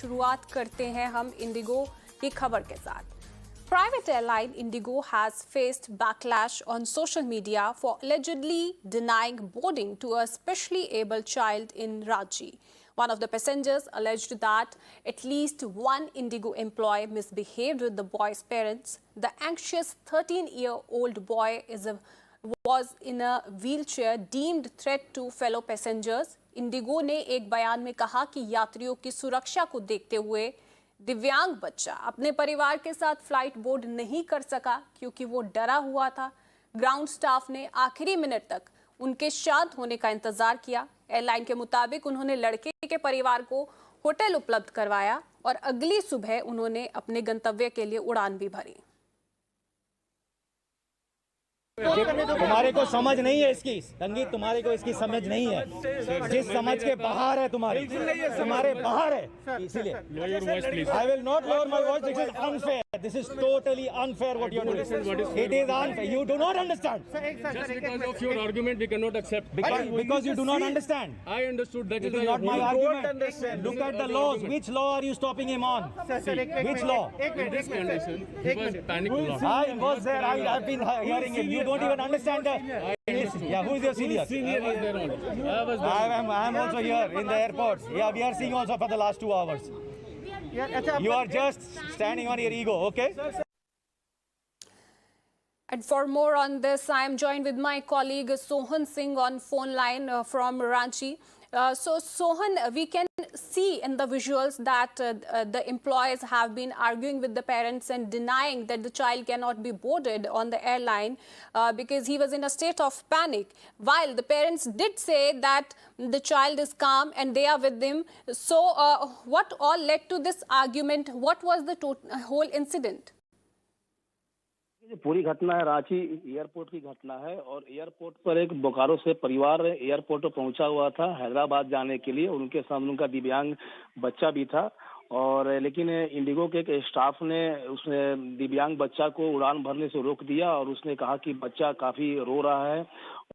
शुरुआत करते हैं हम इंडिगो की खबर के साथ। Private airline Indigo has faced backlash on social media for allegedly denying boarding to a specially abled child in Ranchi. One of the passengers alleged that at least one Indigo employee misbehaved with the boy's parents. The anxious 13-year-old boy was in a wheelchair deemed threat to fellow passengers. Indigo ने एक बयान में कहा कि यात्रियों की सुरक्षा को देखते हुए दिव्यांग बच्चा अपने परिवार के साथ फ्लाइट बोर्ड नहीं कर सका क्योंकि वो डरा हुआ था। ग्राउंड स्टाफ ने आखिरी मिनट तक उनके शांत होने का इंतजार किया। एयरलाइन के मुताबिक उन्होंने लड़के के परिवार को होटल उपलब्ध करवाया और अगली सुबह उन्होंने अपने गंतव्य के लिए उड़ान भी भरी। तुम्हारे को समझ नहीं है इसकी संगीत, तुम्हारे को इसकी समझ नहीं है, जिस समझ के बाहर है तुम्हारे बाहर है, इसीलिए I will not lower my voice. This is unfair. This is totally unfair what you are doing. It is unfair. You do not understand. Just because of your argument, we cannot accept. Because you do not understand. I understood that It is is not my argument. understand. Look at the laws. Which law are you stopping him on? Which law? In this condition, he was panicked a lot. I was there. I have been hearing it. You don't even understand the. Yeah, who is your senior? Senior was there only. I was there. I am also here in the airport. Yeah, we are seeing also for the last 2 hours. You are just standing on your ego, okay? And for more on this, I am joined with my colleague Sohan Singh on phone line from Ranchi. So Sohan, we can see in the visuals that the employees have been arguing with the parents and denying that the child cannot be boarded on the airline because he was in a state of panic. While the parents did say that the child is calm and they are with him. So what all led to this argument? What was the whole incident? पूरी घटना है Ranchi airport की घटना है और airport पर एक बोकारो से परिवार एयरपोर्ट पर पहुंचा हुआ था हैदराबाद जाने के लिए। उनके साथ उनका दिव्यांग बच्चा भी था और लेकिन इंडिगो के एक स्टाफ ने उसने दिव्यांग बच्चा को उड़ान भरने से रोक दिया और उसने कहा कि बच्चा काफी रो रहा है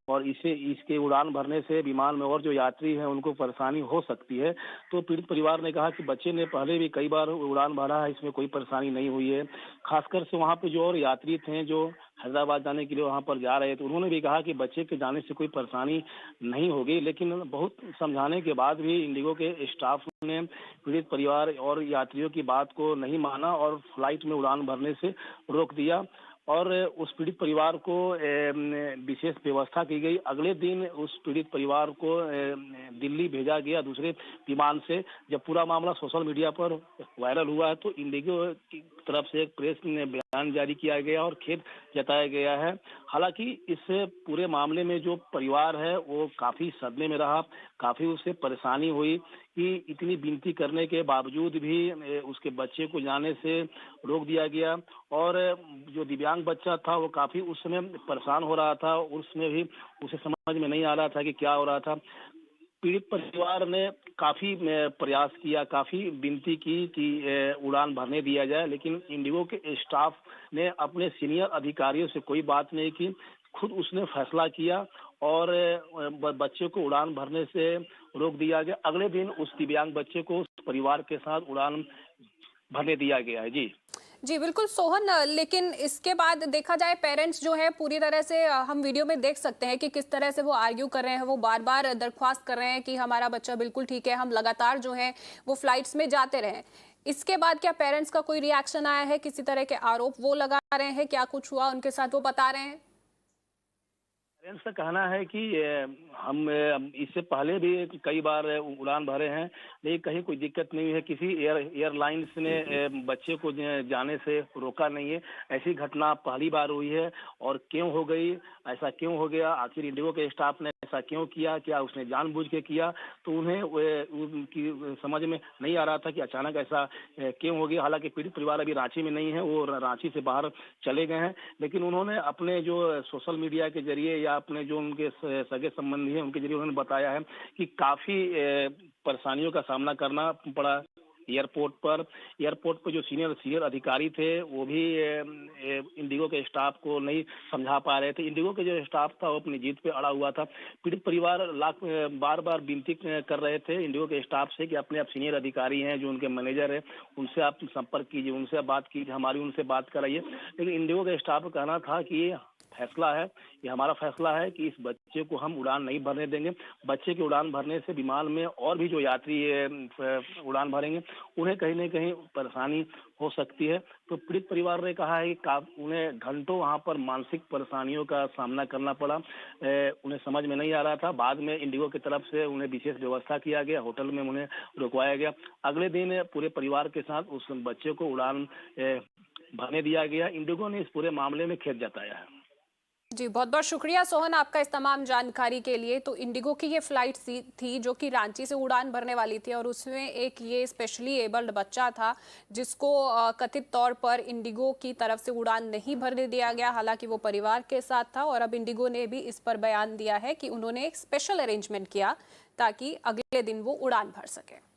और इसके उड़ान भरने से विमान में और जो यात्री हैं उनको परेशानी हो सकती है। तो पीड़ित परिवार ने कहा कि बच्चे ने पहले भी कई बार उड़ान भरा है, इसमें कोई परेशानी नहीं हुई है। खासकर से वहाँ पे जो और यात्री थे जो हैदराबाद जाने के लिए वहाँ पर जा रहे थे, उन्होंने भी कहा कि बच्चे के जाने से कोई परेशानी नहीं होगी। लेकिन बहुत समझाने के बाद भी इंडिगो के स्टाफ ने पीड़ित परिवार और यात्रियों की बात को नहीं माना और फ्लाइट में उड़ान भरने से रोक दिया और उस पीड़ित परिवार को विशेष व्यवस्था की गई। अगले दिन उस पीड़ित परिवार को दिल्ली भेजा गया दूसरे विमान से। जब पूरा मामला सोशल मीडिया पर वायरल हुआ है तो इंडिगो की तरफ से एक प्रेस में बयान जारी किया गया और खेद जताया गया है। हालांकि इस पूरे मामले में जो परिवार है वो काफी सदमे में रहा, काफी उसे परेशानी हुई कि इतनी विनती करने के बावजूद भी उसके बच्चे को जाने से रोक दिया गया और जो दिव्यांग बच्चा था वो काफी उस समय परेशान हो रहा था। उसमें भी उसे समझ में नहीं आ रहा था कि क्या हो रहा था। पीड़ित परिवार ने काफी प्रयास किया, काफी विनती की कि उड़ान भरने दिया जाए, लेकिन इंडिगो के स्टाफ ने अपने सीनियर अधिकारियों से कोई बात नहीं की। खुद उसने फैसला किया और बच्चे को उड़ान भरने से रोक दिया गया। अगले दिन उस दिव्यांग बच्चे को उस परिवार के साथ उड़ान भरने दिया गया है। जी बिल्कुल सोहन, लेकिन इसके बाद देखा जाए पेरेंट्स जो है पूरी तरह से हम वीडियो में देख सकते हैं कि किस तरह से वो आर्ग्यू कर रहे हैं। वो बार बार दरख्वास्त कर रहे हैं कि हमारा बच्चा बिल्कुल ठीक है, हम लगातार जो है वो फ्लाइट्स में जाते रहें। इसके बाद क्या पेरेंट्स का कोई रिएक्शन आया है? किसी तरह के आरोप वो लगा रहे हैं? क्या कुछ हुआ उनके साथ वो बता रहे हैं? पेरेंट्स का कहना है कि हम इससे पहले भी कई बार उड़ान भरे हैं लेकिन कहीं कोई दिक्कत नहीं है। किसी एयरलाइंस ने बच्चे को जाने से रोका नहीं है। ऐसी घटना पहली बार हुई है और क्यों हो गई, ऐसा क्यों हो गया, आखिर इंडिगो के स्टाफ ने ऐसा क्यों किया, क्या उसने जानबूझ के किया, तो उन्हें उनकी समझ में नहीं आ रहा था कि अचानक ऐसा क्यों हो गया। हालांकि पीड़ित परिवार अभी रांची में नहीं है, वो रांची से बाहर चले गए हैं, लेकिन उन्होंने अपने जो सोशल मीडिया के जरिए या अपने जो उनके सगे संबंधी हैं उनके जरिए उन्होंने बताया है कि काफी परेशानियों का सामना करना पड़ा। एयरपोर्ट पर जो सीनियर अधिकारी थे वो भी इंडिगो के स्टाफ को नहीं समझा पा रहे थे। इंडिगो के जो स्टाफ था वो अपनी जीत पे अड़ा हुआ था। पीड़ित परिवार बार बार विनती कर रहे थे इंडिगो के स्टाफ से कि अपने आप सीनियर अधिकारी हैं जो उनके मैनेजर है उनसे आप संपर्क कीजिए, उनसे बात कीजिए, हमारी उनसे बात कराइए। लेकिन इंडिगो के स्टाफ का कहना था कि ये हमारा फैसला है कि इस बच्चे को हम उड़ान नहीं भरने देंगे। बच्चे की उड़ान भरने से विमान में और भी जो यात्री उड़ान भरेंगे उन्हें कहीं न कहीं परेशानी हो सकती है। तो पीड़ित परिवार ने कहा है कि उन्हें घंटों वहां पर मानसिक परेशानियों का सामना करना पड़ा। उन्हें समझ में नहीं आ रहा था। बाद में इंडिगो की तरफ से उन्हें विशेष व्यवस्था किया गया, होटल में उन्हें रुकवाया गया। अगले दिन पूरे परिवार के साथ उस बच्चे को उड़ान भरने दिया गया। इंडिगो ने इस पूरे मामले में खेद जताया है। जी, बहुत बहुत शुक्रिया सोहन आपका इस तमाम जानकारी के लिए। तो इंडिगो की ये फ्लाइट थी जो कि रांची से उड़ान भरने वाली थी और उसमें एक ये स्पेशली एबल्ड बच्चा था जिसको कथित तौर पर इंडिगो की तरफ से उड़ान नहीं भरने दिया गया। हालांकि वो परिवार के साथ था और अब इंडिगो ने भी इस पर बयान दिया है कि उन्होंने एक स्पेशल अरेंजमेंट किया ताकि अगले दिन वो उड़ान भर सके।